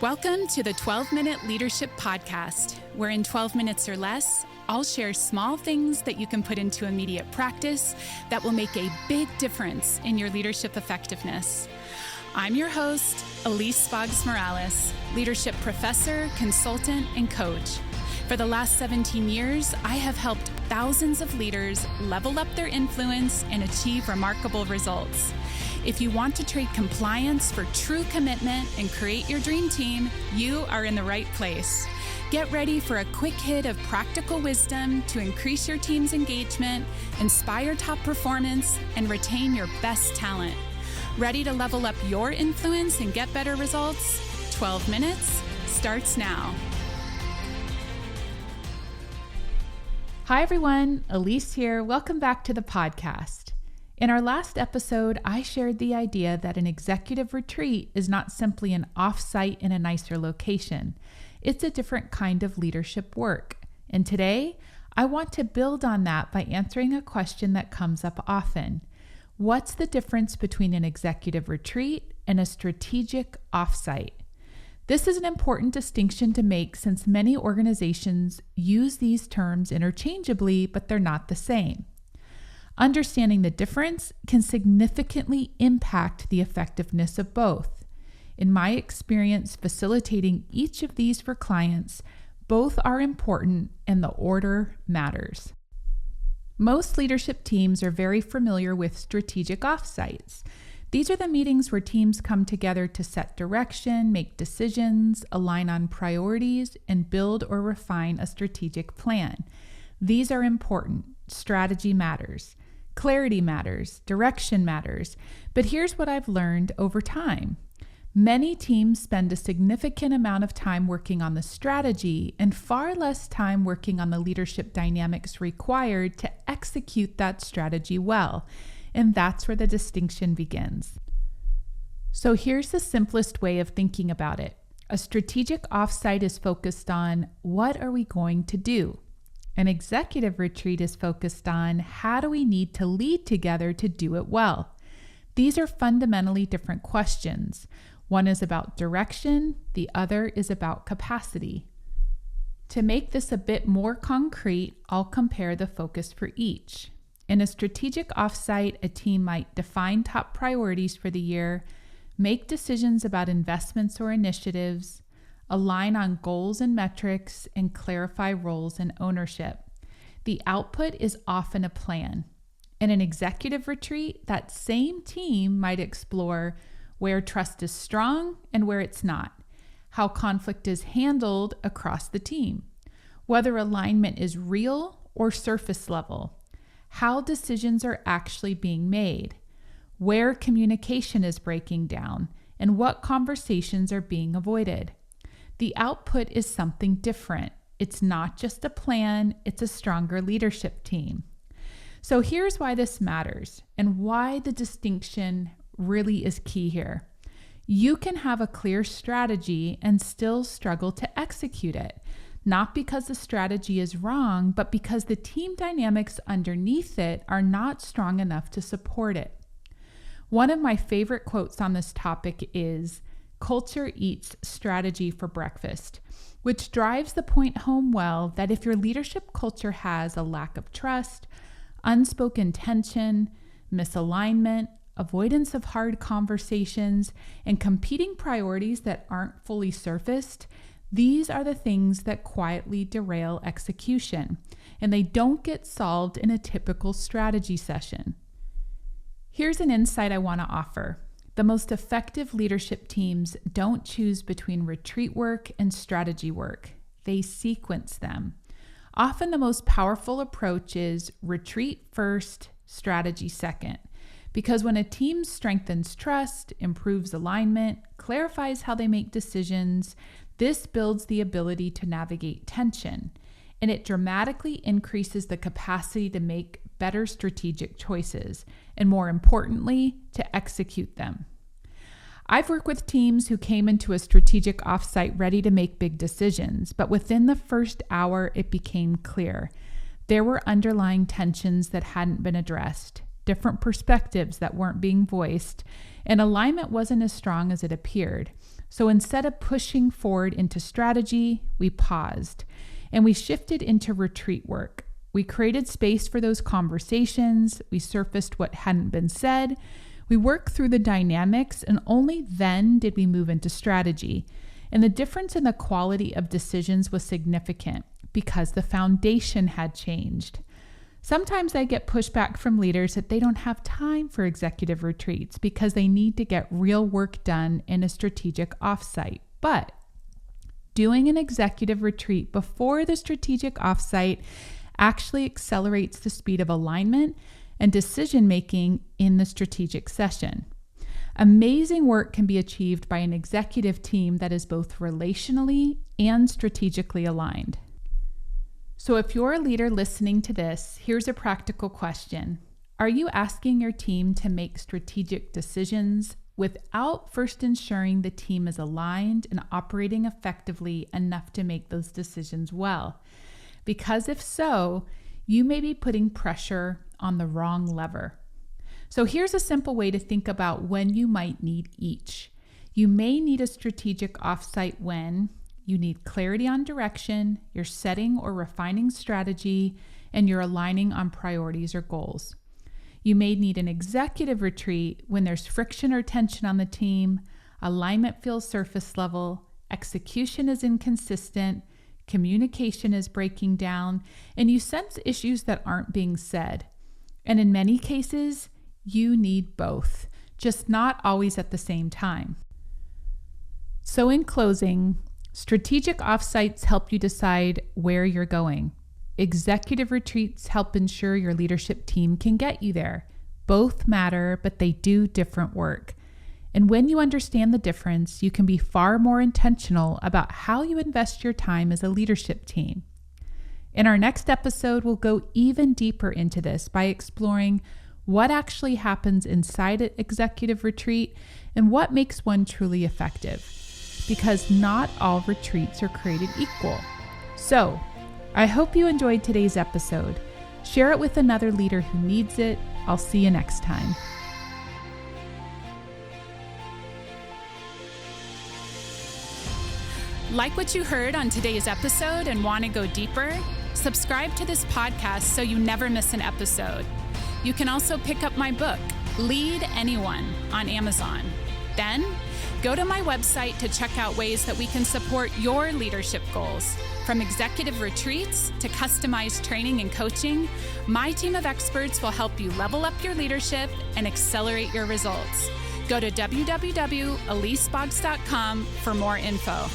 Welcome to the 12-Minute Leadership Podcast, where in 12 minutes or less, I'll share small things that you can put into immediate practice that will make a big difference in your leadership effectiveness. I'm your host, Elise Morales, leadership professor, consultant, and coach. For the last 17 years, I have helped thousands of leaders level up their influence and achieve remarkable results. If you want to trade compliance for true commitment and create your dream team, you are in the right place. Get ready for a quick hit of practical wisdom to increase your team's engagement, inspire top performance, and retain your best talent. Ready to level up your influence and get better results? 12 minutes starts now. Hi everyone, Elise here. Welcome back to the podcast. In our last episode, I shared the idea that an executive retreat is not simply an off-site in a nicer location. It's a different kind of leadership work. And today, I want to build on that by answering a question that comes up often. What's the difference between an executive retreat and a strategic off-site? This is an important distinction to make since many organizations use these terms interchangeably, but they're not the same. Understanding the difference can significantly impact the effectiveness of both. In my experience facilitating each of these for clients, both are important and the order matters. Most leadership teams are very familiar with strategic offsites. These are the meetings where teams come together to set direction, make decisions, align on priorities, and build or refine a strategic plan. These are important. Strategy matters. Clarity matters. Direction matters. But here's what I've learned over time. Many teams spend a significant amount of time working on the strategy and far less time working on the leadership dynamics required to execute that strategy well. And that's where the distinction begins. So here's the simplest way of thinking about it. A strategic offsite is focused on what are we going to do? An executive retreat is focused on how do we need to lead together to do it well? These are fundamentally different questions. One is about direction, the other is about capacity. To make this a bit more concrete, I'll compare the focus for each. In a strategic offsite, a team might define top priorities for the year, make decisions about investments or initiatives, align on goals and metrics, and clarify roles and ownership. The output is often a plan. In an executive retreat, that same team might explore where trust is strong and where it's not, how conflict is handled across the team, whether alignment is real or surface level, how decisions are actually being made, where communication is breaking down, and what conversations are being avoided. The output is something different. It's not just a plan, it's a stronger leadership team. So here's why this matters and why the distinction really is key here. You can have a clear strategy and still struggle to execute it. Not because the strategy is wrong, but because the team dynamics underneath it are not strong enough to support it. One of my favorite quotes on this topic is, "Culture eats strategy for breakfast," which drives the point home well that if your leadership culture has a lack of trust, unspoken tension, misalignment, avoidance of hard conversations, and competing priorities that aren't fully surfaced, these are the things that quietly derail execution, and they don't get solved in a typical strategy session. Here's an insight I want to offer. The most effective leadership teams don't choose between retreat work and strategy work. They sequence them. Often the most powerful approach is retreat first, strategy second. Because when a team strengthens trust, improves alignment, clarifies how they make decisions, this builds the ability to navigate tension, and it dramatically increases the capacity to make better strategic choices, and more importantly, to execute them. I've worked with teams who came into a strategic offsite ready to make big decisions, but within the first hour, it became clear. There were underlying tensions that hadn't been addressed. different perspectives that weren't being voiced, and alignment wasn't as strong as it appeared. So instead of pushing forward into strategy, we paused and we shifted into retreat work. We created space for those conversations. We surfaced what hadn't been said. We worked through the dynamics, and only then did we move into strategy. And the difference in the quality of decisions was significant because the foundation had changed. Sometimes I get pushback from leaders that they don't have time for executive retreats because they need to get real work done in a strategic offsite. But doing an executive retreat before the strategic offsite actually accelerates the speed of alignment and decision-making in the strategic session. Amazing work can be achieved by an executive team that is both relationally and strategically aligned. So if you're a leader listening to this, here's a practical question. Are you asking your team to make strategic decisions without first ensuring the team is aligned and operating effectively enough to make those decisions well? Because if so, you may be putting pressure on the wrong lever. So here's a simple way to think about when you might need each. You may need a strategic offsite when you need clarity on direction, you're setting or refining strategy, and you're aligning on priorities or goals. You may need an executive retreat when there's friction or tension on the team, alignment feels surface level, execution is inconsistent, communication is breaking down, and you sense issues that aren't being said. And in many cases, you need both, just not always at the same time. So in closing, strategic offsites help you decide where you're going. Executive retreats help ensure your leadership team can get you there. Both matter, but they do different work. And when you understand the difference, you can be far more intentional about how you invest your time as a leadership team. In our next episode, we'll go even deeper into this by exploring what actually happens inside an executive retreat and what makes one truly effective. Because not all retreats are created equal. So, I hope you enjoyed today's episode. Share it with another leader who needs it. I'll see you next time. Like what you heard on today's episode and want to go deeper? Subscribe to this podcast so you never miss an episode. You can also pick up my book, Lead Anyone, on Amazon. Then, go to my website to check out ways that we can support your leadership goals. From executive retreats to customized training and coaching, my team of experts will help you level up your leadership and accelerate your results. Go to www.eliseboggs.com for more info.